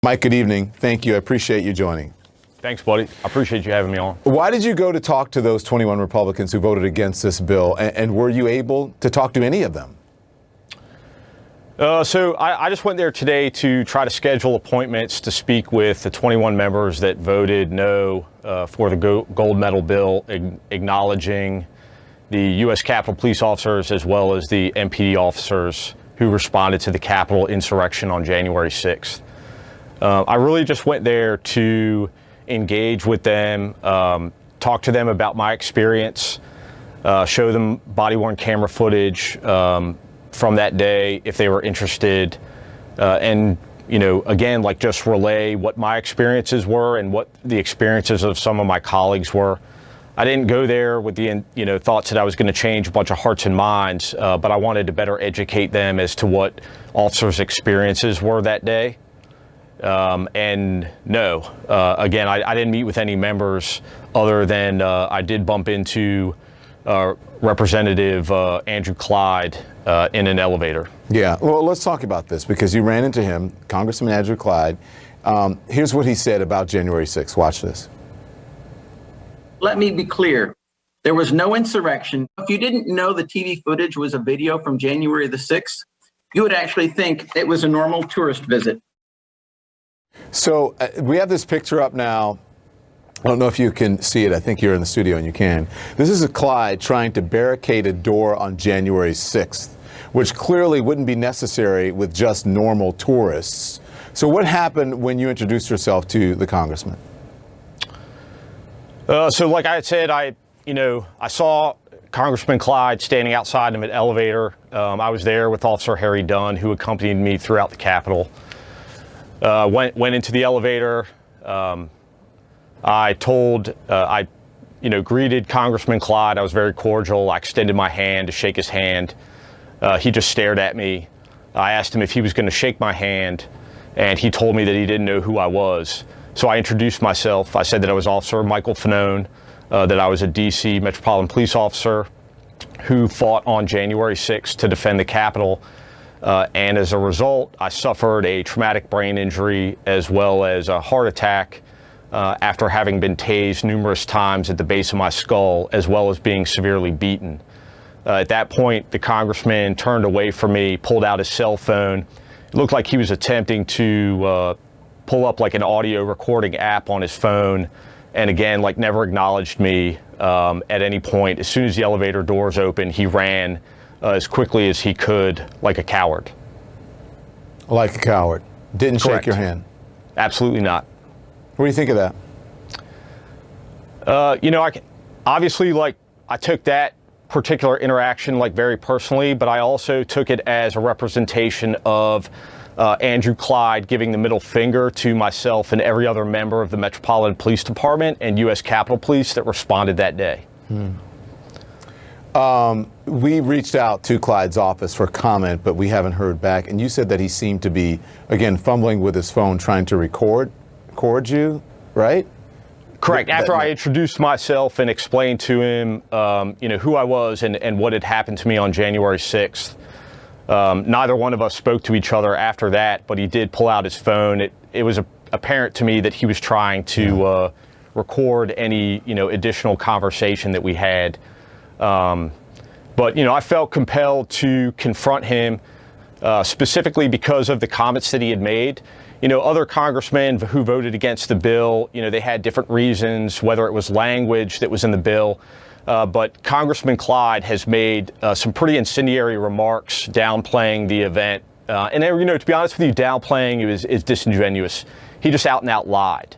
Mike, good evening. Thank you. I appreciate you joining. Thanks, buddy. I appreciate you having me on. Why did you go to talk to those 21 Republicans who voted against this bill, and were you able to talk to any of them? So I just went there today to try to schedule appointments to speak with the 21 members that voted no for the gold medal bill, acknowledging the U.S. Capitol Police officers as well as the MPD officers who responded to the Capitol insurrection on January 6th. I really just went there to engage with them, talk to them about my experience, show them body-worn camera footage from that day if they were interested, and, you know, again, like just relay what my experiences were and what the experiences of some of my colleagues were. I didn't go there with the, thoughts that I was going to change a bunch of hearts and minds, but I wanted to better educate them as to what officers' experiences were that day. And no, again, I didn't meet with any members other than I did bump into Representative Andrew Clyde in an elevator. Yeah, well, let's talk about this because you ran into him, Congressman Andrew Clyde. Here's what he said about January 6th. Watch this. Let me be clear. There was no insurrection. If you didn't know the TV footage was a video from January the 6th, you would actually think it was a normal tourist visit. So we have this picture up now. I don't know if you can see it. I think you're in the studio and you can. This is a Clyde trying to barricade a door on January 6th, which clearly wouldn't be necessary with just normal tourists. So what happened when you introduced yourself to the congressman? So like I had said, I saw Congressman Clyde standing outside of an elevator. I was there with Officer Harry Dunn, who accompanied me throughout the Capitol. Went into the elevator. I greeted Congressman Clyde. I was very cordial. I extended my hand to shake his hand. He just stared at me. I asked him if he was going to shake my hand, and he told me that he didn't know who I was. So I introduced myself. I said that I was Officer Michael Fanone, that I was a D.C. Metropolitan Police officer who fought on January 6th to defend the Capitol. And as a result, I suffered a traumatic brain injury as well as a heart attack after having been tased numerous times at the base of my skull, as well as being severely beaten. At that point, the congressman turned away from me, pulled out his cell phone. It looked like he was attempting to pull up like an audio recording app on his phone, and again, like never acknowledged me at any point. As soon as the elevator doors opened, he ran as quickly as he could, like a coward. Like a coward. Didn't Correct. Shake your hand? Absolutely not. What do you think of that? I took that particular interaction like very personally, but I also took it as a representation of Andrew Clyde giving the middle finger to myself and every other member of the Metropolitan Police Department and U.S. Capitol Police that responded that day. We reached out to Clyde's office for comment, but we haven't heard back. And you said that he seemed to be, again, fumbling with his phone, trying to record you, right? Correct. After I introduced myself and explained to him, who I was and what had happened to me on January 6th, neither one of us spoke to each other after that, but he did pull out his phone. It was apparent to me that he was trying to record any, additional conversation that we had. But I felt compelled to confront him specifically because of the comments that he had made. Other congressmen who voted against the bill, they had different reasons, whether it was language that was in the bill. But Congressman Clyde has made some pretty incendiary remarks downplaying the event. And to be honest with you, downplaying is disingenuous. He just out and out lied.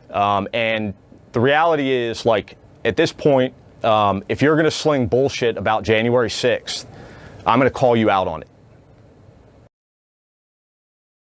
And the reality is, like, at this point, if you're going to sling bullshit about January 6th, I'm going to call you out on it.